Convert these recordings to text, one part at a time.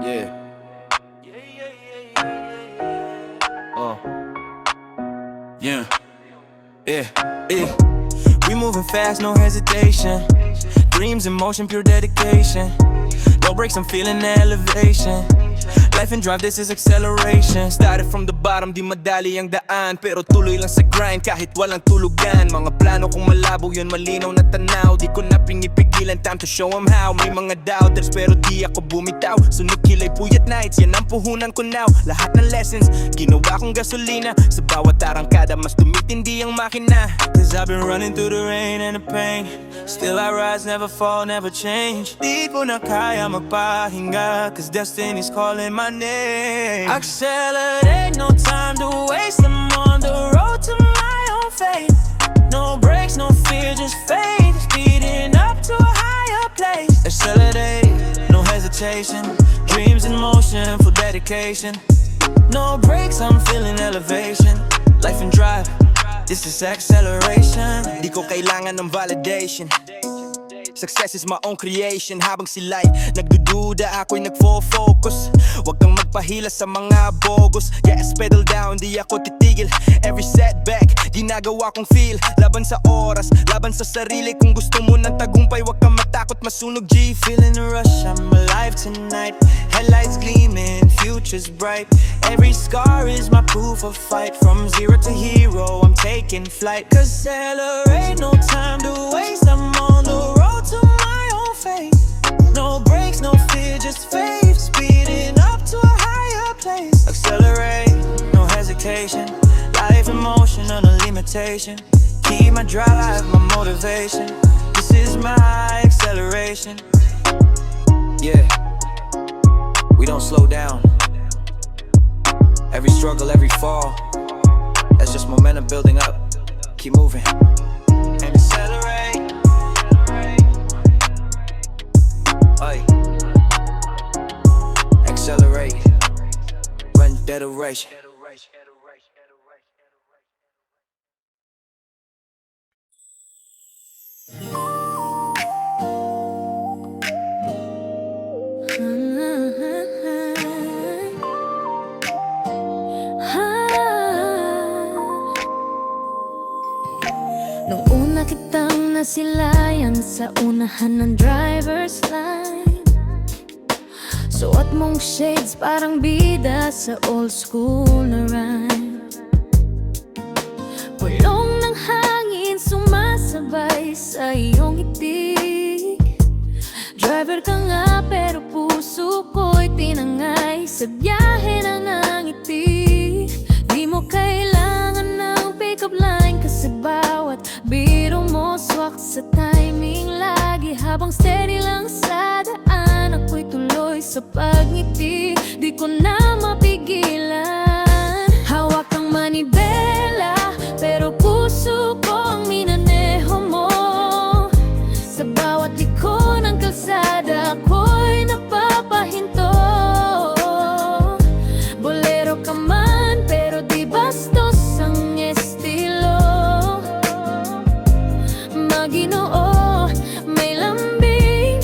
Yeah. Uh. Yeah. Yeah. Yeah. We moving fast, no hesitation. Dreams in motion, pure dedication. No breaks, I'm feeling the elevation. Life and drive, this is acceleration. Started from the bottom, di madali ang daan, pero tuloy lang sa grind kahit walang tulugan. Mga plano kong malabo, yun malinaw na tanaw. Di ko na pinipigilan, time to show 'em how. May mga doubters, pero di ako bumitaw. Sunog kilay, puyat nights, yan ang puhunan ko now. Lahat ng lessons, ginawa kong gasolina. Sa bawat arangkada, mas tumitindi ang makina. Cause I've been running through the rain and the pain. Still I rise, never fall, never change. Di ko na kaya magpahinga, cause destiny's calling my name. Accelerate, no time to waste. I'm on the road to my own fate. No brakes, no fear, just faith. Speeding up to a higher place. Accelerate, no hesitation. Dreams in motion, full dedication. No brakes, I'm feeling elevation. Life and drive, this is acceleration. Di ko kailangan ng validation. Success is my own creation. Habang sila'y nagdududa, ako'y nagfo-focus. Huwag kang magpahila sa mga bogus. Gas pedal down, di ako titigil. Every setback, ginagawa kong feel. Laban sa oras, laban sa sarili. Kung gusto mo ng tagumpay, huwag kang matakot, masunog G. Feeling the rush, I'm alive tonight. Headlights gleaming, future's bright. Every scar is my proof of fight. From zero to hero, I'm taking flight. Cause accelerate, no time to waste. I'm on the road to my own fate. No brakes, no fear, just faith. Speeding up to a higher place. Accelerate, no hesitation. Life in motion, no limitation. Keep my drive, my motivation. This is my acceleration. Yeah, we don't slow down. Every struggle, every fall, that's just momentum building up. Keep moving and accelerate. Ay. Accelerate. Run federation. Nung una kitang nasilayan sa unahan ng driver's line, suot mong shades parang bida sa old school na rhyme. Pulong ng hangin sumasabay sa iyong itik. Driver ka nga pero puso ko'y tinangay sa biyahe na nangiti. Di mo kailangan ng pick-up line kasi bawat biro mo swak sa timing lagi. Habang steady lang sa daan, ako'y tuloy sa pagngiti. Di ko na mapigilan. Hawak ang manibela, pero puso ko ang minaneho mo. Sa bawat liko ng kalsada, ako'y napapahinto. Bolero ka man, pero di bastos ang estilo. Maginoo, may lambing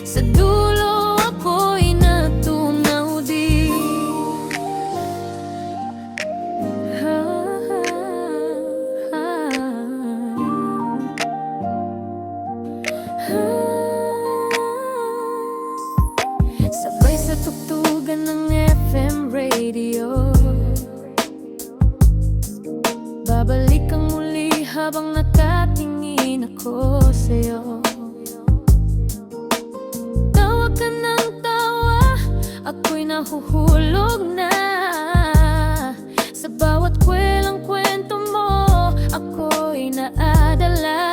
sa dulo, ako'y natunaw din. Sabay sa tugtugan ng FM radio, babalik ang muli habang nakatingin ako sa'yo. Tawa ka ng tawa, ako'y nahuhulog na. Sa bawat kwelang kwento mo, ako'y naadalay.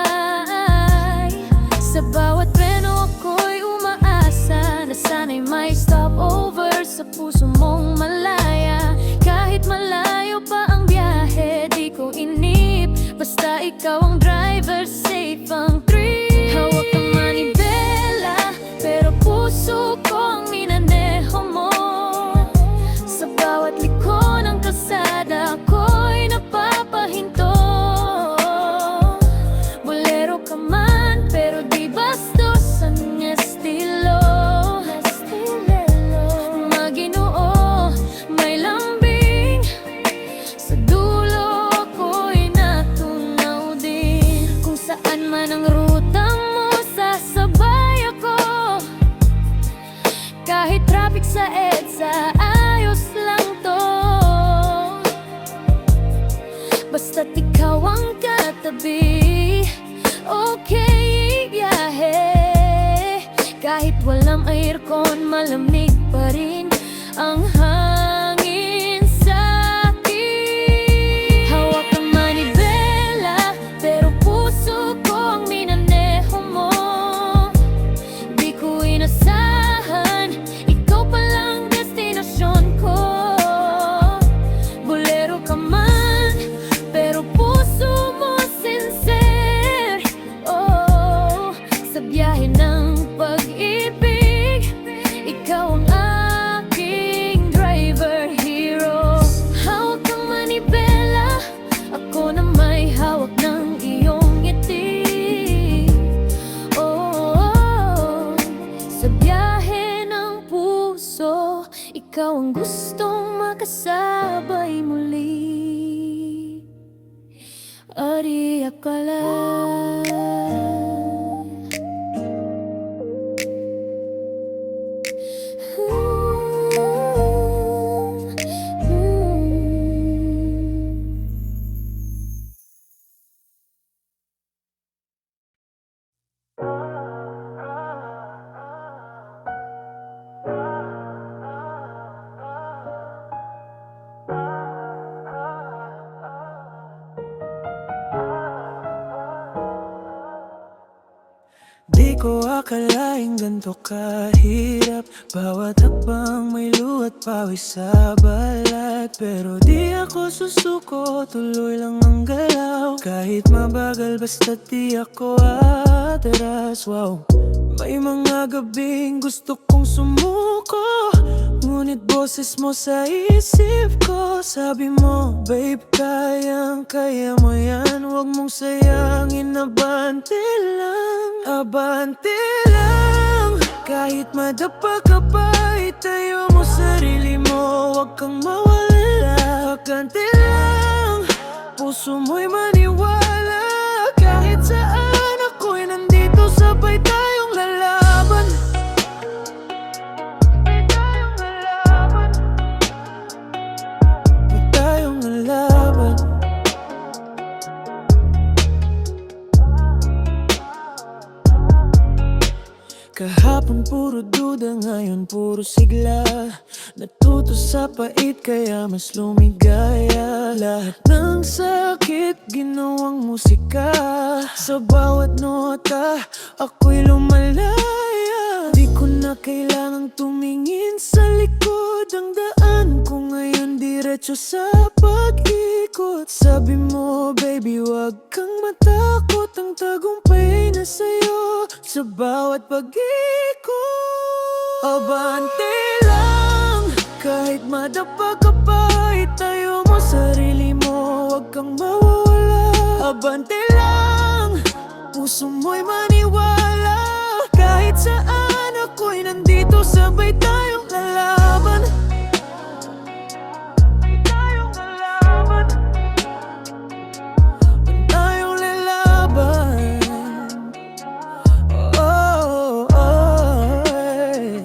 Sa bawat treno ako'y umaasa na sana'y may stopover sa puso mong malaya. Kahit malayo pa ang biyahe, di ko inip, basta ikaw ang driver, safe ang trip. Hawak ang manibela, pero puso ko ang minaneho mo. Sa bawat liko ng kalsada, ako'y napapahinto. Bolero ka man, pero di bastos ang estilo. traffic sa EDSA, ayos lang to. Basta't ikaw ang katabi, okay, biyahe. Kahit walang aircon, malamig pa rin ang hangin sa akin. Hawak ang manibela, pero puso ko ang minaneho mo. Di ko inasahan, ikaw palang destinasyon ko. Bolero ka man, pero puso mo sincere. Oh, sa biyahe ng pag-ibig, ikaw ang aking driver hero. Hawak ang manibela, ako na may hawak ng iyong ngiti. Oh, sa biyahe ng puso, ikaw ang gustong makasabay muli. Ari akala. Di ko akalaing ganito kahirap. Bawat hakbang may luhat pawis sa balat. Pero di ako susuko, tuloy lang ang galaw. Kahit mabagal basta di ako atras. Wow, may mga gabing gusto kong sumuko, ngunit boses mo sa isip ko sabi mo, babe, kayang-kaya mo yan. Huwag mong sayangin, abante lang, abante lang. Kahit madapa ka pa, itayo mo sarili mo. Huwag kang mawala, abante lang. Puso mo'y maniwala, kahit saan ako'y nandito, sabay tayong lalaban. Kahapon puro duda, ngayon puro sigla. Natuto sa pait kaya mas lumigaya. Lahat ng sakit ginawang musika. Sa bawat nota ako'y lumalaya. Di ko na kailangang tumingin sa likod. Ang daan ko ngayon diretso sa pag-ikot. Sabi mo, baby, wag kang matakot. Ang tagumpay na sa'yo sa bawat pag-ikot. Abante lang, kahit madapa ka pa, itayo mo sarili mo. Huwag kang mawawala, abante lang. Puso mo'y maniwala, kahit saan ako'y nandito, sabay tayong lalaban. Tayong lalaban, tayong lalaban. Oh, oh, eh.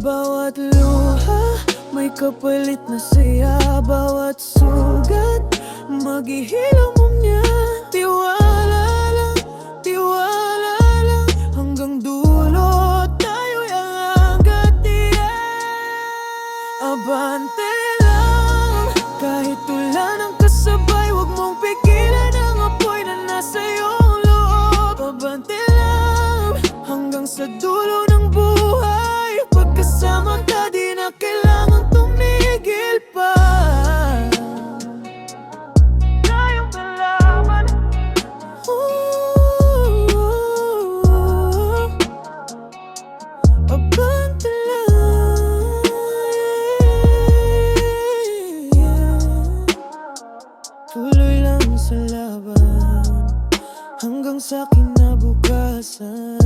Bawat luha may kapalit na saya. Bawat sugat maghihilang mo niya. Tiwala lang, tiwala lang. Hanggang dulo tayo'y aangat, yeah. Abante lang, kahit wala ng kasabay. Huwag mong pigilan ang apoy na nasa iyong loob. Abante lang, hanggang sa dulo ng buhay. Pagkasama ka, di na kailangan tumigil pa. Tayong lalaban. Abante lang, yeah. Tuloy lang sa laban hanggang sa kinabukasan.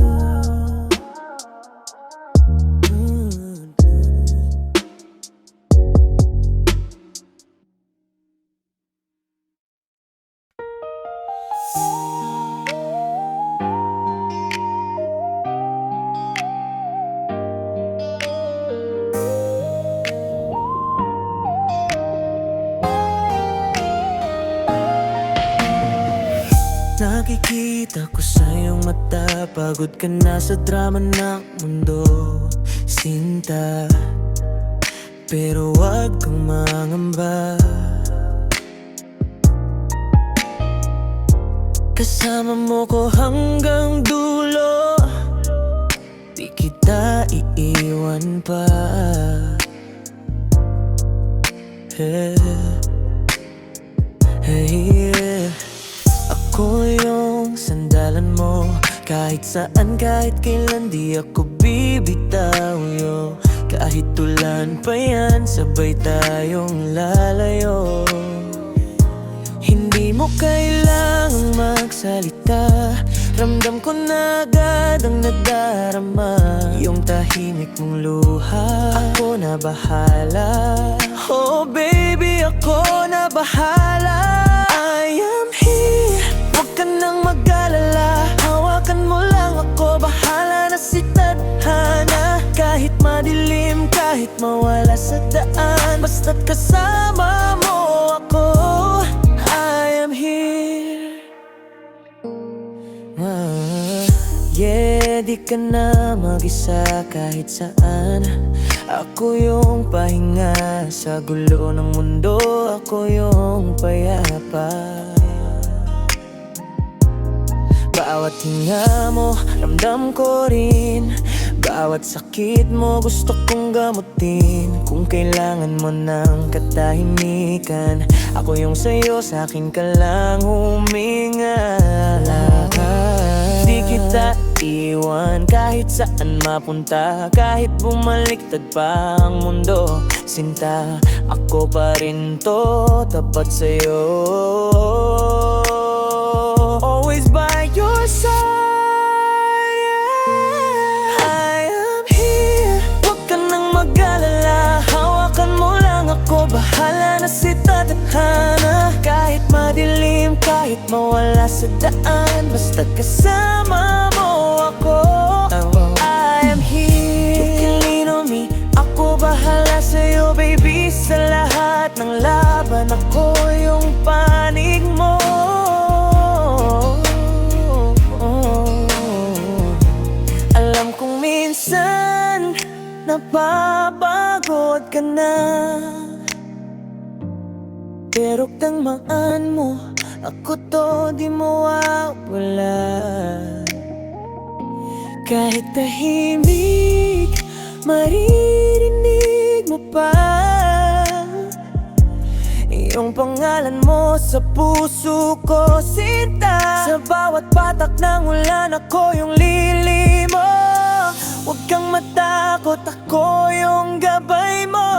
Nakikita ko sa iyong mata, pagod ka na sa drama ng mundo, Sinta. Pero wag kang mangamba, kasama mo ko hanggang dulo, di kita iiwan pa. Hey, ako yung sandalan mo, kahit saan, kahit kailan di ako bibitaw, yo. Kahit tulan pa yan, sabay tayong lalayo. Hindi mo kailangang magsalita, ramdam ko na agad ang nadarama. Yung tahimik mong luha, ako na bahala. Oh baby, ako na bahala. I am here, huwag ka nang mag-alala. Hawakan mo lang ako, bahala na si tadhana. Kahit madilim, kahit mawala sa daan, basta't kasama mo ako, I am here. Yeah, di ka na mag-isa kahit saan. Ako yung pahinga sa gulo ng mundo, ako yung payapa. Bawat hinga mo, ramdam ko rin. Bawat sakit mo, gusto kong gamutin. Kung kailangan mo ng katahimikan, ako yung sa'yo, sa'kin ka lang huminga. Di kita iwan kahit saan mapunta, kahit bumaliktad pa ang mundo, Sinta, ako pa rin to, tapat sa'yo. Always by your side. I am here, huwag ka nang mag-alala. Hawakan mo lang ako, bahala na si tadhana. Kahit madilim, kahit mawala sa daan, basta't kasama mo ako, I am here. You can lean on me, ako bahala sa'yo baby. Sa lahat ng laban, ako yung panig mo. Alam kong minsan napapagod ka na, pero tangmaan mo, ako to di mawawala. Kahit tahimik, maririnig mo pa yung pangalan mo sa puso ko, Sinta. Sa bawat patak ng ulan, ako yung lilimo. Huwag kang matakot, ako yung gabay mo.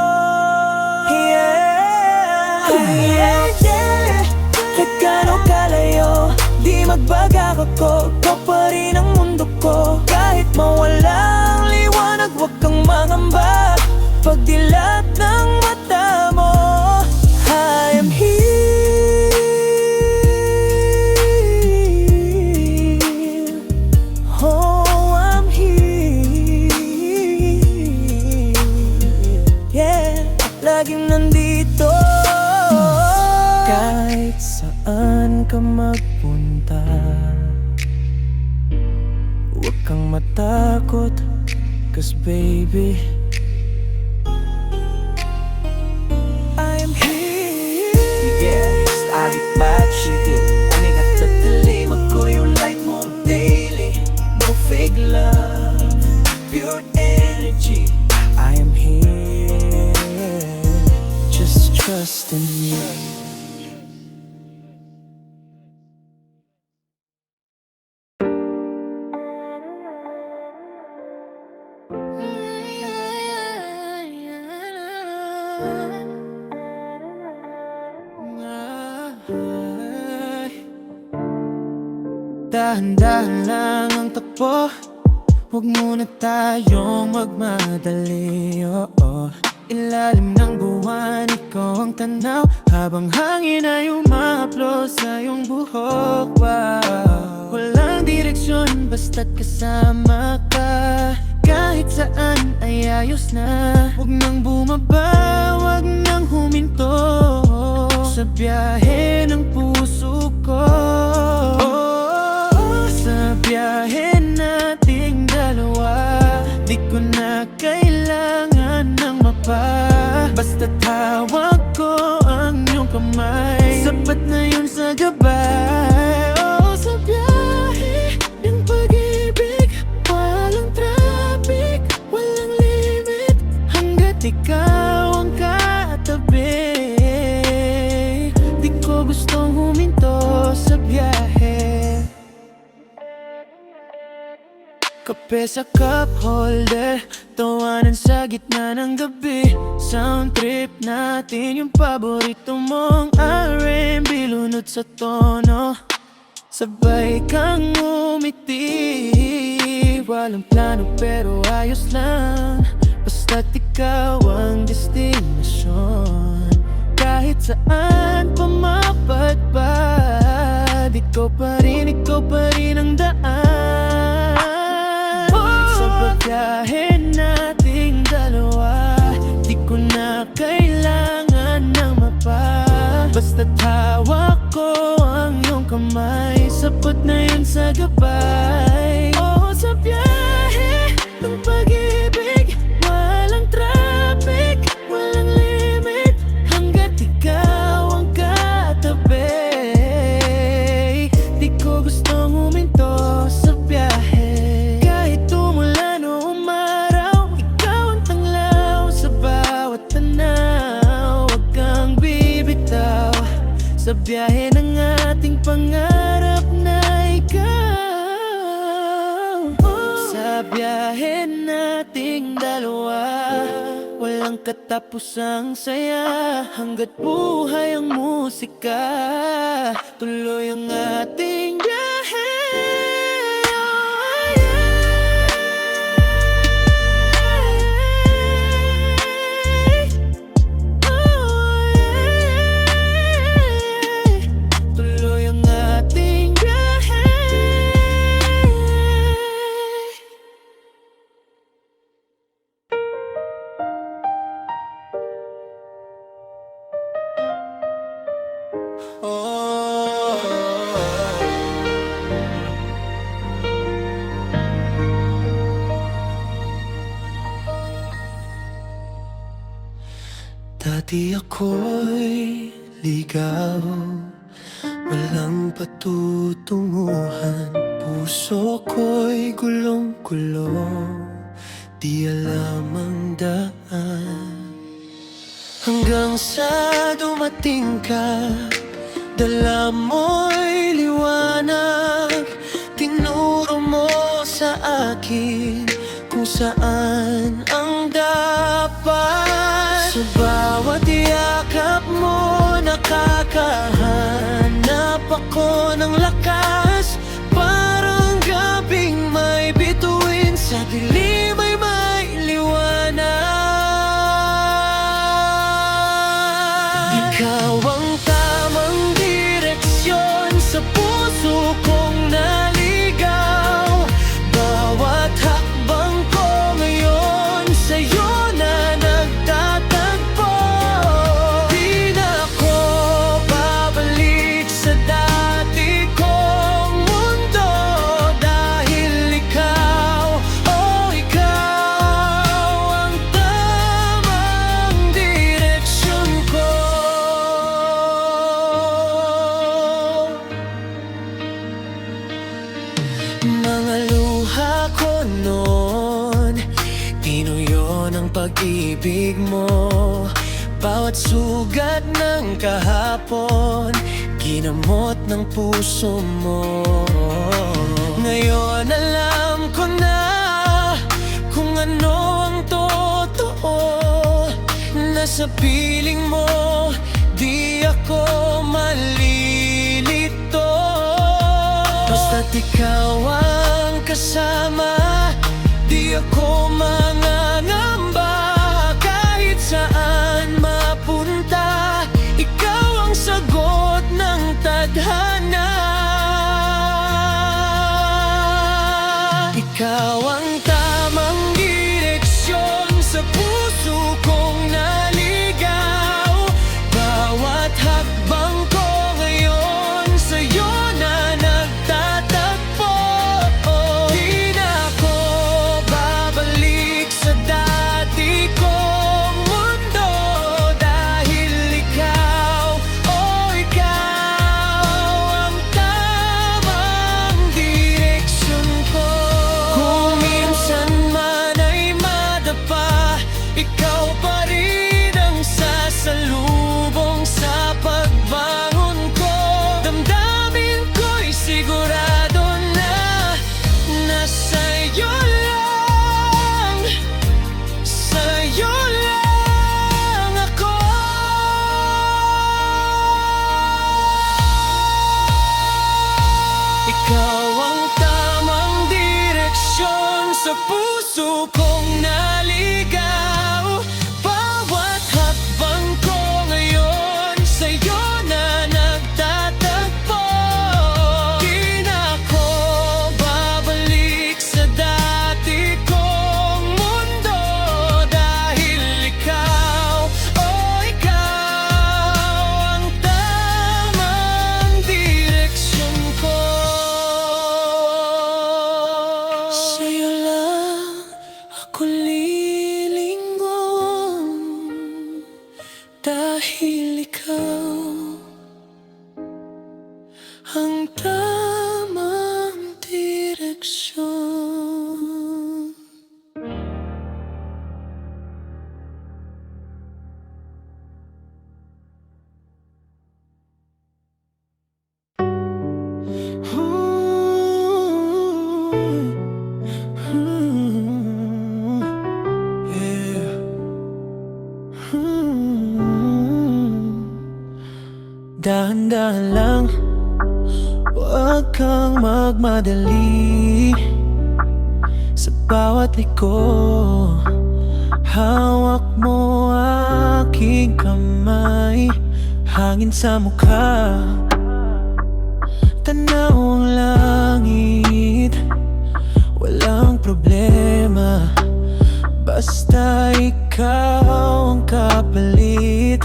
Yeah, yeah, yeah. Kahit gano'ng kalayo, di magbagak ako, ikaw pa rin ang mundo ko. Kahit mawala ang liwanag, huwag kang mangamba. Pagdilat ng mata mo, I am here. Oh, I'm here. Yeah, laging nandito. Kahit saan ka magpunta, huwag kang matakot, 'cause baby, I am here. Yeah, static matching. Aning at sa talim, ako yung light mo daily. No fake love, pure energy. I am here, just trust in me. Dahan-dahan lang ang takbo, huwag muna tayong magmadali, oo. Ilalim ng buwan, ikaw ang tanaw, habang hangin ay umahaplo sa iyong buhok, wow. Walang direksyon, basta't kasama ka. Kahit saan ay ayos na, huwag nang bumaba, huwag nang huminto sa biyahe ng puso ko. ikaw ang katabi. Di ko gustong huminto sa biyahe. Kape sa cup holder, tawanan sa gitna ng gabi. Sound trip natin yung paborito mong R&B, lunod sa tono, sabay kang umiti. Walang plano pero ayos lang, basta't ikaw ang destinasyon. Kahit saan pa mapadpad, ikaw pa rin ang daan. Sa pagbiyahe nating dalawa, di ko na kailangan ng mapa. Basta't hawak ko ang iyong kamay, sapat na yun sa gabay. Oo, sa biyahe ng pag-ibig, walang traffic, walang limit, hanggat ikaw ang katabi. Di ko gustong huminto sa biyahe. Kahit umulan o umaraw, ikaw ang tanglaw sa bawat tanaw. Huwag kang bibitaw sa biyahe ng ating pangarap na ikaw. Sa biyahe nating dalawa, walang katapusang saya, hanggat buhay ang musika, tuloy ang ating biyahe. Tuloy ang ating biyahe. Dati ako'y ligaw, walang patutunguhan. Puso ko'y gulong-gulong, di alam ang daan. Hanggang sa dumating ka, dala mo'y liwanag. Tinuro mo sa akin kung saan ang dapat. Sa bawat yakap mo, nakakahanap ako ng lakas. Parang gabing may bituin, sa dilim ay may liwanag. Ikaw ang tamang direksyon sa puso kong naligaw. Bawat hakbang ko ngayon sa'yo na nagtatagpo. Di na ako babalik sa dati kong mundo, dahil ikaw, oh ikaw ang tamang direksyon ko. Mga luha ko noon, tinuyo ng pag-ibig mo. Bawat sugat ng kahapon, ginamot ng puso mo. Ngayon alam ko na kung ano ang totoo. Nasa piling mo, di ako malilito. Basta't ikaw ang kasama, di ako mangangamba. Kahit saan mapunta, ikaw ang sagot ng tadhana. Ikaw ang tamang direksyon sa puso kong naligaw. Bawat hakbang ko ngayon sa'yo na nagtatagpo. Di na ako babalik puso kong naligaw. Bawat hakbang ko ngayon sa'yo na nagtatagpo. Di na ako babalik sa dati kong mundo. Dahil ikaw, oh ikaw ang tamang direksyon ko. Sa'yo lang ako lilingon. Dahil ikaw ang tamang direksyon. Dahan-dahan lang, huwag kang magmadali. Sa bawat liko, hawak mo aking kamay. Hangin sa mukha, tanaw ang langit. Walang problema, basta ikaw ang kapalit.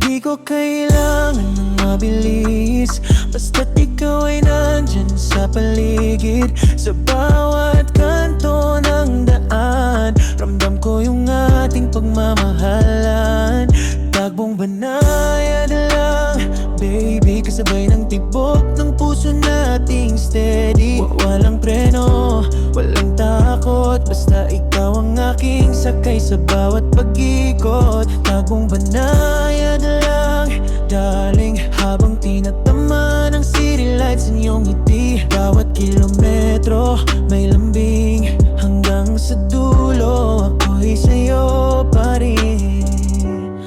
Di ko kailangan ng mabilis, basta't ikaw ay nandyan sa paligid. Sa bawat kanto ng daan, ramdam ko yung ating pagmamahalan. Tagbong banayad lang, baby, kasabay ng tibok ng puso nating steady. Walang preno, walang takot, basta ikaw ang aking sakay sa bawat pag-ikot. Tagbong banayad lang, darling, habang tinatama ng city lights ang iyong ngiti. Bawat kilometro may lambing, hanggang sa dulo ako'y sa'yo pa rin.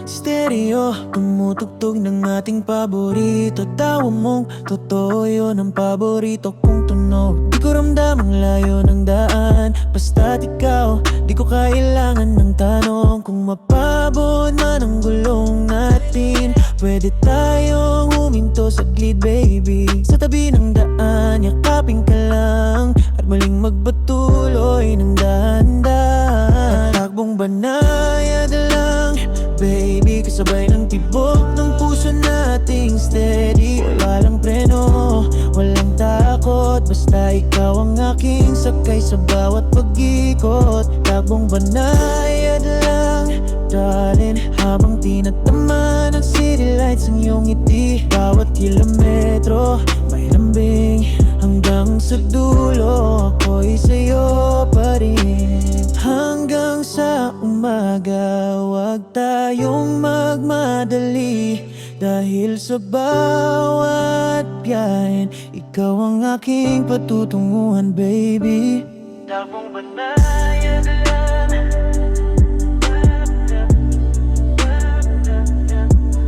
Stereo, tumutugtog ng ating paborito. Tawa mong totoo, yun ang paborito kong tunog. Di ko ramdam ang layo ng daan, basta't ikaw, di ko kailangan ng tanong. Kung mapabot man ang gulong natin, pwede tayong huminto saglit, baby. Sa tabi ng daan, yakapin ka lang, at muling magpatuloy ng dahan-dahan. Takbong banayad lang, baby, kasabay ng tibok ng puso nating steady. Wala lang preno, walang takot, basta ikaw ang aking sakay sa bawat pag-ikot. Takbong banayad lang, darling, habang tinatama ng city lights ang iyong ngiti. Bawat kilometro may lambing, hanggang sa dulo ako'y sa'yo pa rin. Hanggang sa umaga, huwag tayong magmadali. Dahil sa bawat biyahen, ikaw ang aking patutunguhan, baby. Takbong banayad lang,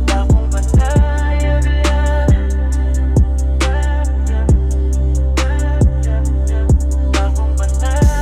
takbong banayad lang, takbong banayad lang, takbong banayad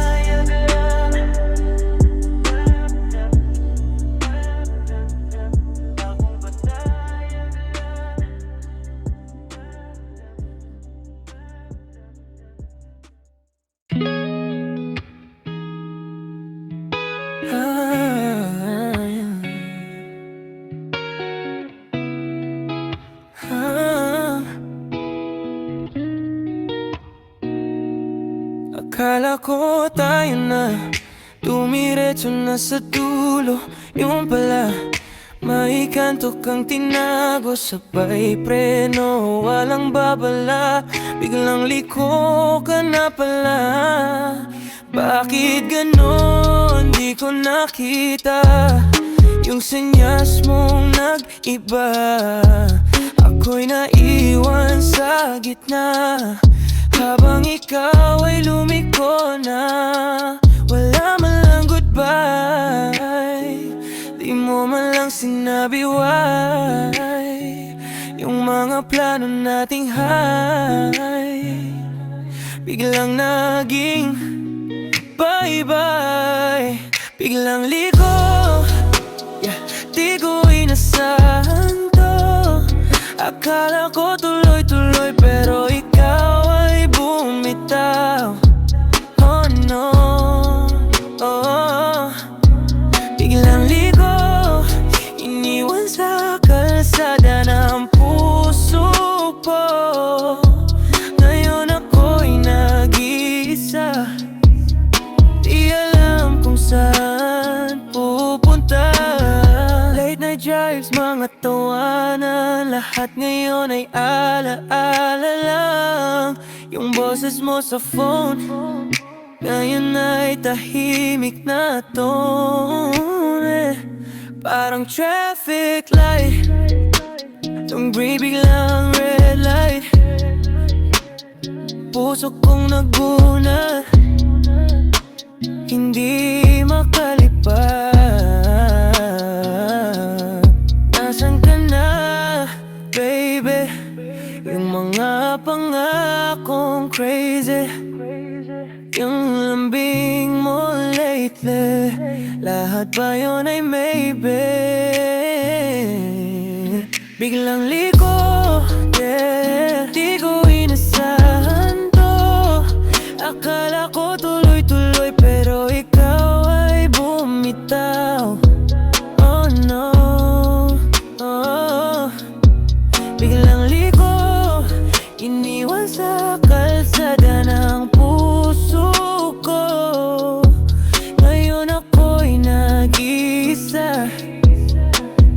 Akala ko tayo na, tumiretso na sa dulo. Yung pala, may kanto kang tinago, sabay preno, walang babala. Biglang liko ka na pala. Bakit ganon, di ko nakita yung senyas mong nag-iba. Ako'y naiwan sa gitna, habang ikaw ay lumiko na. Wala man lang goodbye, di mo man lang sinabi why. Yung mga plano nating high biglang naging bye-bye. Biglang liko, di ko inasahan to. Akala ko tuloy-tuloy pero ikaw ay bumitaw. Oh no, oh. Biglang liko, iniwan sa kalsada ng puso ko. Ngayon ako'y nag-iisa, di alam kung saan pupunta. Late night drives, mga tawanan, lahat ngayon ay ala-ala lang. Yung boses mo sa phone, ngayon ay tahimik na tone. Parang traffic light, tumbring biglang red light. Puso kong naguna, hindi makalipad. Nasaan ka na, baby? Yung mga pangakong crazy, yung lambing mo lately, lahat ba yun ay maybe? Biglang liko, di ko inasahan to. Akala ko tuloy-tuloy pero ikaw ay bumitaw. Oh no, oh. Biglang liko, iniwan sa kalsada ng puso ko. Ngayon ako'y nag-iisa,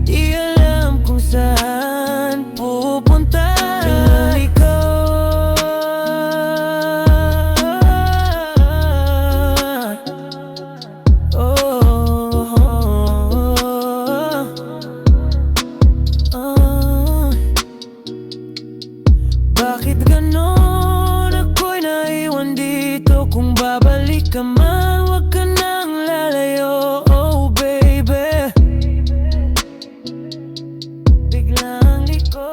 di alam kung saan pupunta. Biglang ikaw, bakit ganon? Ako'y naiwan dito. Kung babalik ka man, wag ka nang lalayo. Oh baby, biglang liko.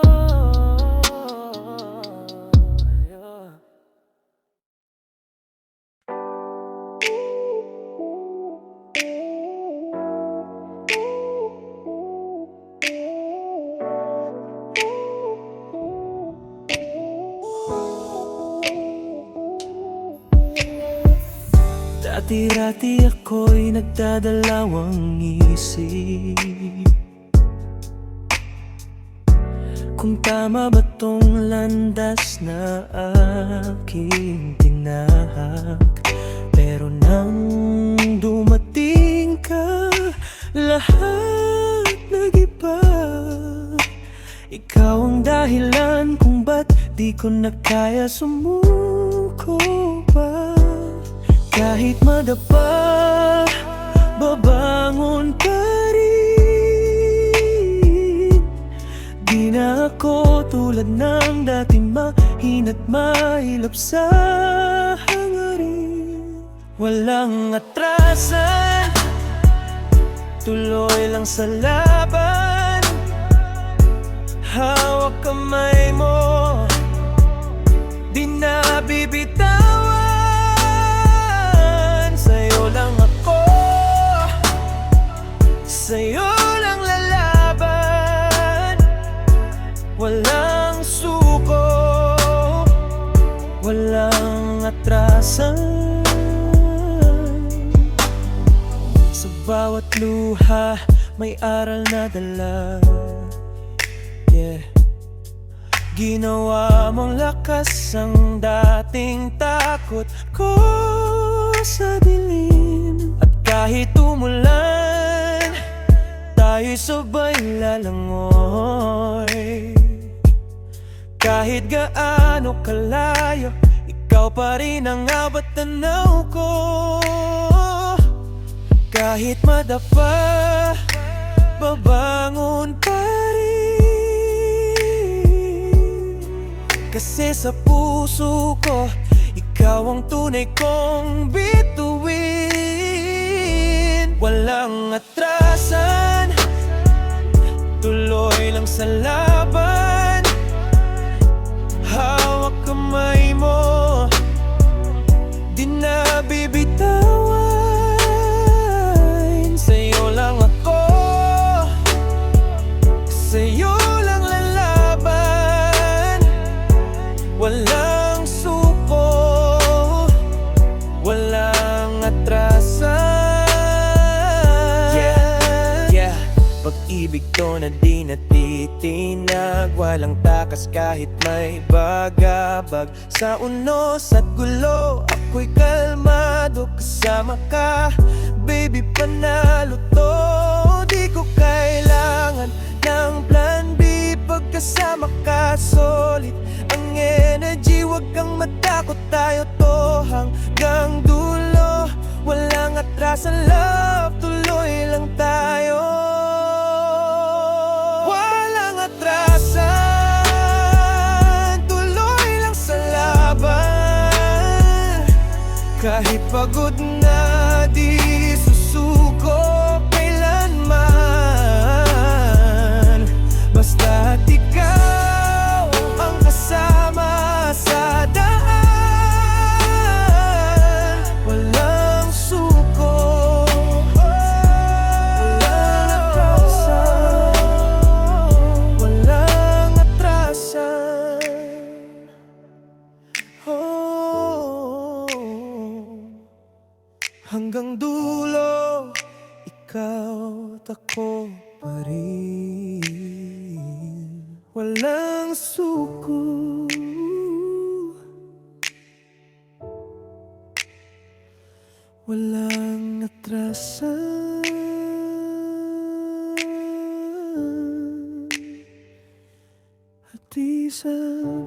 Dati-rati ako'y nagdadalawang isip kung tama ba tong landas na aking tinahak. Pero nang dumating ka, lahat nag-iba. Ikaw ang dahilan kung ba't di ko na kaya sumuko pa. Kahit madapa, babangon pa rin. Di na ako tulad ng dati, mahina't mahilap sa hangarin. Walang atrasan, tuloy lang sa laban. Hawak kamay mo, di na bibitawan. Sa'yo lang ako, sa'yo lang lalaban. Walang suko, walang atrasan. Sa bawat luha may aral na dala. Yeah. Ginawa mong lakas ang dating takot ko sa dilim. At kahit umulan, tayo'y sabay lalangoy. Kahit gaano kalayo, ikaw pa rin ang abot tanaw ko. Kahit madapa, babangon pa rin. Kasi sa puso ko, ikaw ang tunay kong bituin. Walang atrasan, tuloy lang sa laban. Hawak kamay mo, di na bibitawan. pag-ibig to na di natitinag, walang takas kahit may bagabag. Sa unos at gulo, ako'y kalmado kasama ka. Baby, panalo to, di ko kailangan ng plan B. Pagkasama ka, solid ang energy. Huwag kang matakot, tayo to hanggang dulo. Walang atrasan, love, tuloy lang tayo. Walang atrasan, tuloy lang sa laban. Kahit pagod na, di susuko kailanman. Basta't ikaw ang kasama sa daan. Walang suko, walang atrasan, walang atrasan. Hanggang dulo, ikaw at ako pa rin. Walang suko, walang atrasan. Hatisan.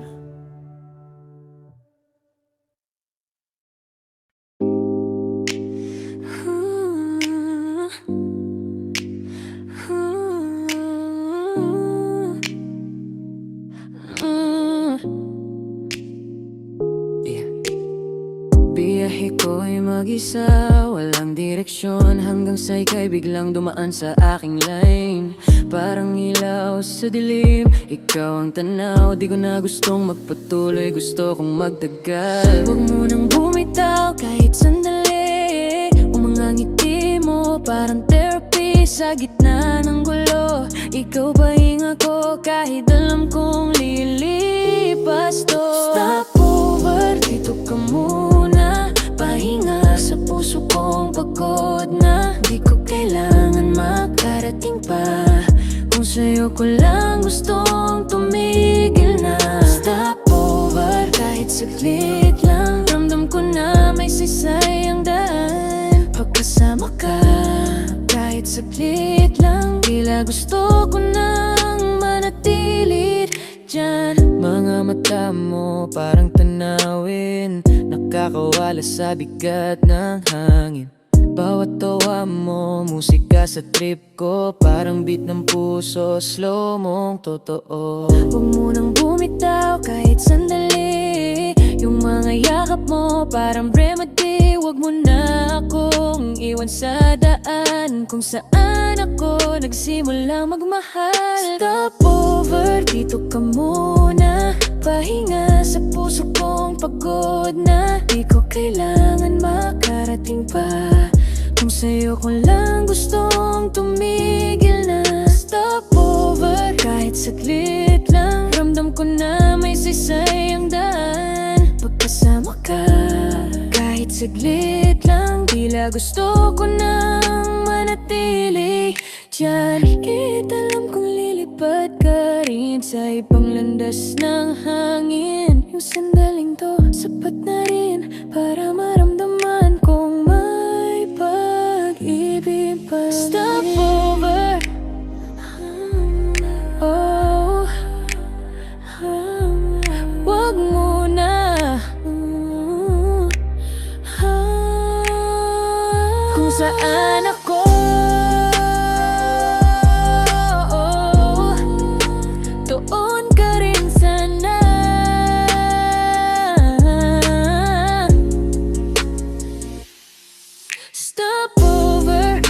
Biyahe ko'y mag-isa, walang direksyon, hanggang sa ika'y biglang dumaan sa aking lane. Parang ilaw sa dilim, ikaw ang tanaw, di ko na gustong magpatuloy, gusto kong magtagal. Huwag mo nang bumitaw kahit sandali, ang mga ngiti mo parang therapy sa gitna ng gulo. Ikaw ba hinga ko kahit alam kong lilipas to. Stop over, dito ka muna, pahinga sa puso kong pagod na. Di ko kailangan makarating pa, kung sa'yo ko lang gustong tumigil na. Stop over, kahit saglit lang, ramdam ko na may sisay ang daan. Pagkasama ka, kahit saglit lang, tila gusto ko nang manatili dyan. Mga mata mo parang tanawin, nakakawala sa bigat ng hangin. Bawat tawa mo, musika sa trip ko, parang beat ng puso, slow mong totoo. Huwag mo nang bumitaw kahit sandali, yung mga yakap mo parang remedy. Huwag mo na akong iwan sa daan, kung saan ako nagsimula magmahal. Stop over, dito ka muna, pahinga sa puso kong pagod na. Di ko kailangan makarating pa, kung sa'yo ko lang gustong tumigil na. Stop over, kahit saglit lang, ramdam ko na may sisay ang daan. Pagkasama ka, kahit saglit lang, tila gusto ko nang manatili dyan. Kahit alam kong lilipad ka rin sa ibang landas ng hangin, yung sandaling to sapat na rin para maramdaman kong may pag-ibig pa rin. Stop over, oh, wag muna. Kung saan ako, doon ka rin sana. Stop over,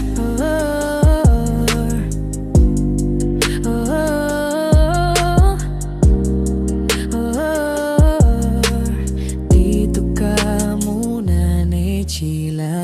dito ka muna, Nechila.